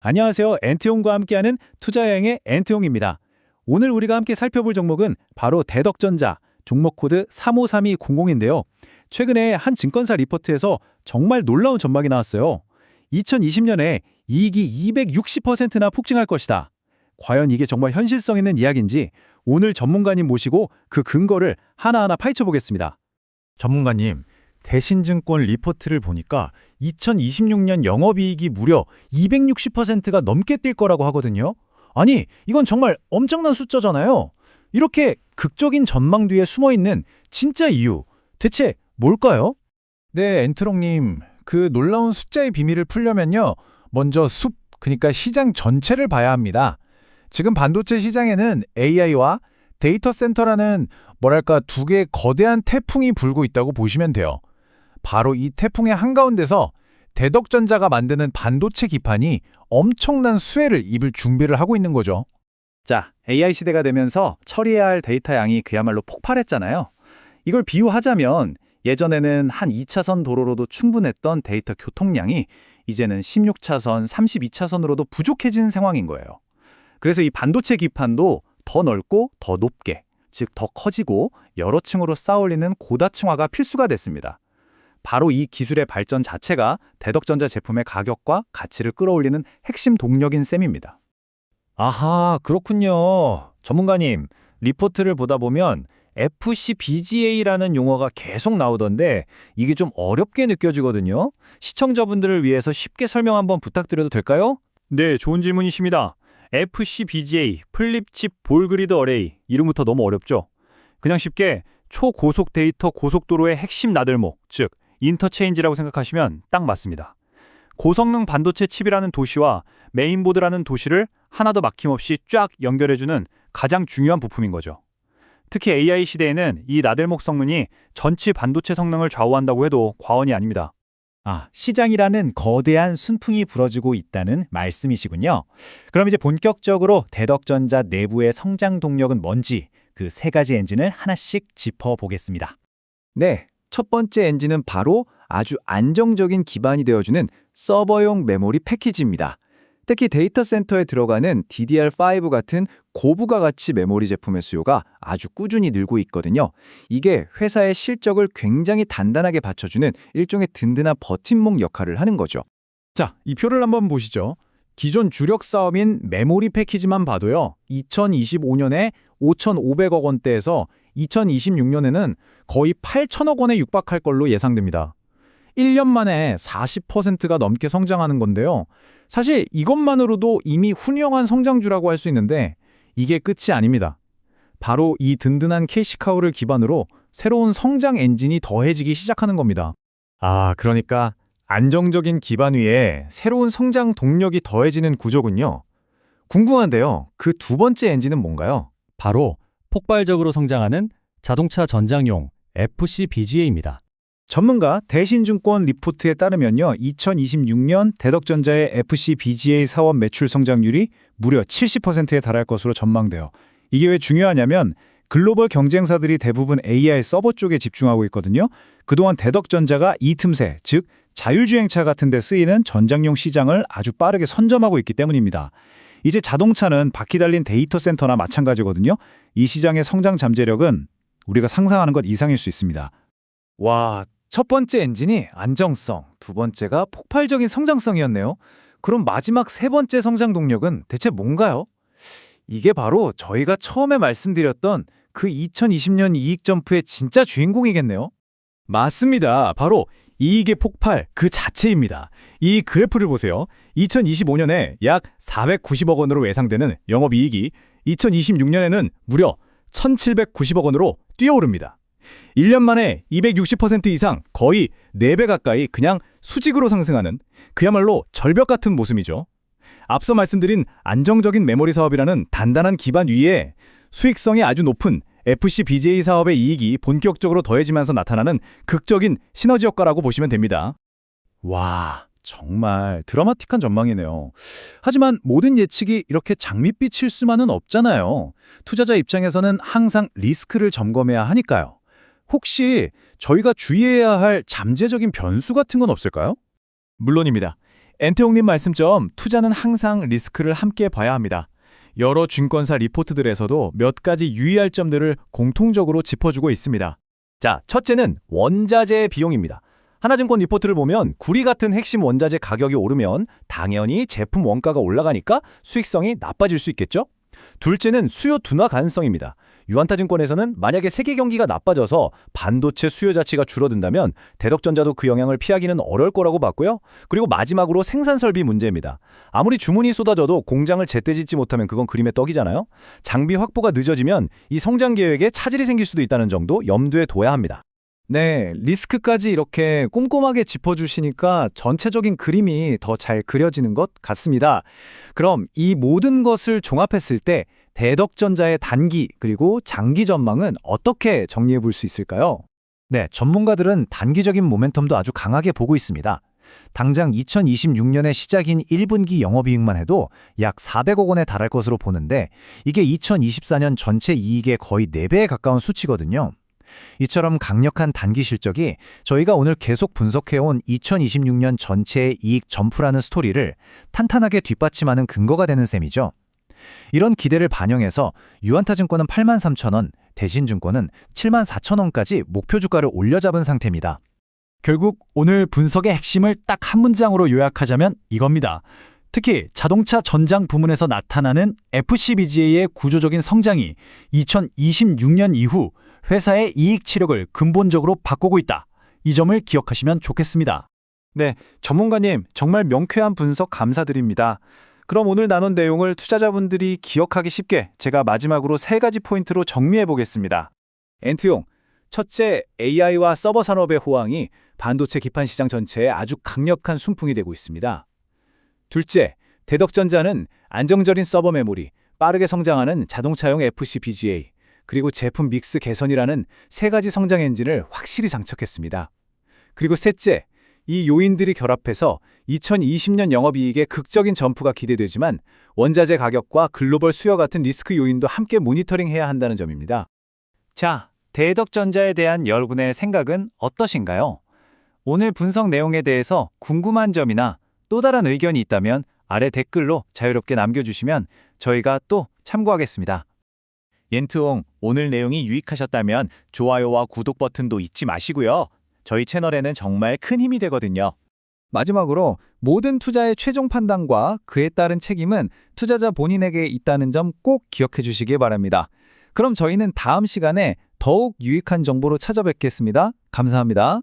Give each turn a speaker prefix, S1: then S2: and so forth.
S1: 안녕하세요. 엔트용과 함께하는 투자여행의 엔트용입니다. 오늘 우리가 함께 살펴볼 종목은 바로 대덕전자, 종목 코드 353200인데요. 최근에 한 증권사 리포트에서 정말 놀라운 전망이 나왔어요. 2020년에 이익이 260%나 폭증할 것이다. 과연 이게 정말 현실성 있는 이야기인지 오늘 전문가님 모시고 그 근거를 하나하나 파헤쳐 보겠습니다.
S2: 전문가님, 대신증권 리포트를 보니까 2026년 영업이익이 무려 260%가 넘게 뛸 거라고 하거든요. 아니, 이건 정말 엄청난 숫자잖아요. 이렇게 극적인 전망 뒤에 숨어있는 진짜 이유, 대체 뭘까요? 네, 엔트롱님, 그 놀라운 숫자의 비밀을 풀려면요. 먼저 그러니까 시장 전체를 봐야 합니다. 지금 반도체 시장에는 AI와 데이터 센터라는 두 개의 거대한 태풍이 불고 있다고 보시면 돼요. 바로 이 태풍의 한가운데서 대덕전자가 만드는 반도체 기판이 엄청난 수혜를 입을 준비를 하고 있는 거죠.
S1: 자, AI 시대가 되면서 처리해야 할 데이터 양이 그야말로 폭발했잖아요. 이걸 비유하자면 예전에는 한 2차선 도로로도 충분했던 데이터 교통량이 이제는 16차선, 32차선으로도 부족해진 상황인 거예요. 그래서 이 반도체 기판도 더 넓고 더 높게, 즉 더 커지고 여러 층으로 쌓아올리는 고다층화가 필수가 됐습니다. 바로 이 기술의 발전 자체가 대덕전자 제품의 가격과 가치를 끌어올리는 핵심 동력인 셈입니다.
S2: 아하, 그렇군요. 전문가님, 리포트를 보다 보면 FCBGA라는 용어가 계속 나오던데 이게 좀 어렵게 느껴지거든요. 시청자분들을 위해서 쉽게 설명 한번 부탁드려도 될까요?
S3: 네, 좋은 질문이십니다. FCBGA, 플립칩 볼그리드 어레이, 이름부터 너무 어렵죠? 그냥 쉽게 초고속 데이터 고속도로의 핵심 나들목, 즉 인터체인지라고 생각하시면 딱 맞습니다. 고성능 반도체 칩이라는 도시와 메인보드라는 도시를 하나도 막힘없이 쫙 연결해주는 가장 중요한 부품인 거죠. 특히 AI 시대에는 이 나들목 성능이 전체 반도체 성능을 좌우한다고 해도 과언이 아닙니다.
S1: 시장이라는 거대한 순풍이 불어주고 있다는 말씀이시군요. 그럼 이제 본격적으로 대덕전자 내부의 성장 동력은 뭔지 그 세 가지 엔진을 하나씩 짚어보겠습니다. 네, 첫 번째 엔진은 바로 아주 안정적인 기반이 되어주는 서버용 메모리 패키지입니다. 특히 데이터 센터에 들어가는 DDR5 같은 고부가 가치 메모리 제품의 수요가 아주 꾸준히 늘고 있거든요. 이게 회사의 실적을 굉장히 단단하게 받쳐주는 일종의 든든한 버팀목 역할을 하는 거죠. 자, 이 표를 한번 보시죠. 기존 주력 사업인 메모리 패키지만 봐도요. 2025년에 5,500억 원대에서 2026년에는 거의 8천억 원에 육박할 걸로 예상됩니다. 1년 만에 40%가 넘게 성장하는 건데요. 사실 이것만으로도 이미 훌륭한 성장주라고 할 수 있는데 이게 끝이 아닙니다. 바로 이 든든한 캐시카우를 기반으로 새로운 성장 엔진이 더해지기 시작하는 겁니다. 그러니까 안정적인 기반 위에 새로운 성장 동력이 더해지는 구조군요. 궁금한데요. 그 두 번째 엔진은 뭔가요?
S4: 바로 폭발적으로 성장하는 자동차 전장용 FCBGA입니다.
S1: 전문가 대신증권 리포트에 따르면요. 2026년 대덕전자의 FCBGA 사업 매출 성장률이 무려 70%에 달할 것으로 전망돼요. 이게 왜 중요하냐면 글로벌 경쟁사들이 대부분 AI 서버 쪽에 집중하고 있거든요. 그동안 대덕전자가 이 틈새, 즉 자율주행차 같은 데 쓰이는 전장용 시장을 아주 빠르게 선점하고 있기 때문입니다. 이제 자동차는 바퀴 달린 데이터 센터나 마찬가지거든요. 이 시장의 성장 잠재력은 우리가 상상하는 것 이상일 수 있습니다. 와, 첫 번째 엔진이 안정성, 두 번째가 폭발적인 성장성이었네요. 그럼 마지막 세 번째 성장 동력은 대체 뭔가요? 이게 바로 저희가 처음에 말씀드렸던 그 2020년 이익 점프의 진짜 주인공이겠네요. 맞습니다. 바로 이익의 폭발 그 자체입니다. 이 그래프를 보세요. 2025년에 약 490억 원으로 예상되는 영업이익이 2026년에는 무려 1,790억 원으로 뛰어오릅니다. 1년 만에 260% 이상 거의 4배 가까이 그냥 수직으로 상승하는 그야말로 절벽 같은 모습이죠. 앞서 말씀드린 안정적인 메모리 사업이라는 단단한 기반 위에 수익성이 아주 높은 FCBGA 사업의 이익이 본격적으로 더해지면서 나타나는 극적인 시너지 효과라고 보시면 됩니다. 와, 정말 드라마틱한 전망이네요. 하지만 모든 예측이 이렇게 장밋빛일 수만은 없잖아요. 투자자 입장에서는 항상 리스크를 점검해야 하니까요. 혹시 저희가 주의해야 할 잠재적인 변수 같은 건 없을까요? 물론입니다.
S2: 엔태홍님 말씀처럼 투자는 항상 리스크를 함께 봐야 합니다. 여러 증권사 리포트들에서도 몇 가지 유의할 점들을 공통적으로 짚어주고 있습니다. 자, 첫째는 원자재 비용입니다. 하나증권 리포트를 보면 구리 같은 핵심 원자재 가격이 오르면 당연히 제품 원가가 올라가니까 수익성이 나빠질 수 있겠죠? 둘째는 수요 둔화 가능성입니다. 유한타증권에서는 만약에 세계 경기가 나빠져서 반도체 수요 자체가 줄어든다면 대덕전자도 그 영향을 피하기는 어려울 거라고 봤고요. 그리고 마지막으로 생산 설비 문제입니다. 아무리 주문이 쏟아져도 공장을 제때 짓지 못하면 그건 그림의 떡이잖아요. 장비 확보가 늦어지면 이 성장 계획에 차질이 생길 수도 있다는 점도 염두에 둬야 합니다.
S1: 네, 리스크까지 이렇게 꼼꼼하게 짚어주시니까 전체적인 그림이 더 잘 그려지는 것 같습니다. 그럼 이 모든 것을 종합했을 때 대덕전자의 단기 그리고 장기 전망은 어떻게 정리해 볼 수 있을까요?
S2: 네, 전문가들은 단기적인 모멘텀도 아주 강하게 보고 있습니다. 당장 2026년의 시작인 1분기 영업이익만 해도 약 400억 원에 달할 것으로 보는데 이게 2024년 전체 이익의 거의 4배에 가까운 수치거든요. 이처럼 강력한 단기 실적이 저희가 오늘 계속 분석해온 2026년 전체의 이익 점프라는 스토리를 탄탄하게 뒷받침하는 근거가 되는 셈이죠. 이런 기대를 반영해서 유한타증권은 83,000원, 대신증권은 74,000원까지 목표 주가를 올려잡은 상태입니다.
S1: 결국 오늘 분석의 핵심을 딱 한 문장으로 요약하자면 이겁니다. 특히 자동차 전장 부문에서 나타나는 FCBGA의 구조적인 성장이 2026년 이후 회사의 이익 치력을 근본적으로 바꾸고 있다. 이 점을 기억하시면 좋겠습니다.
S2: 네, 전문가님 정말 명쾌한 분석 감사드립니다. 그럼 오늘 나눈 내용을 투자자분들이 기억하기 쉽게 제가 마지막으로 3가지 포인트로 정리해 보겠습니다. 엔트용, 첫째, AI와 서버 산업의 호황이 반도체 기판 시장 전체에 아주 강력한 순풍이 되고 있습니다. 둘째, 대덕전자는 안정적인 서버 메모리, 빠르게 성장하는 자동차용 FCBGA, 그리고 제품 믹스 개선이라는 3가지 성장 엔진을 확실히 장착했습니다. 그리고 셋째, 이 요인들이 결합해서 2020년 영업이익의 극적인 점프가 기대되지만 원자재 가격과 글로벌 수요 같은 리스크 요인도 함께 모니터링해야 한다는 점입니다.
S1: 자, 대덕전자에 대한 여러분의 생각은 어떠신가요? 오늘 분석 내용에 대해서 궁금한 점이나 또 다른 의견이 있다면 아래 댓글로 자유롭게 남겨주시면 저희가 또 참고하겠습니다.
S2: 옌트홍, 오늘 내용이 유익하셨다면 좋아요와 구독 버튼도 잊지 마시고요. 저희 채널에는 정말 큰 힘이 되거든요.
S1: 마지막으로 모든 투자의 최종 판단과 그에 따른 책임은 투자자 본인에게 있다는 점 꼭 기억해 주시기 바랍니다. 그럼 저희는 다음 시간에 더욱 유익한 정보로 찾아뵙겠습니다. 감사합니다.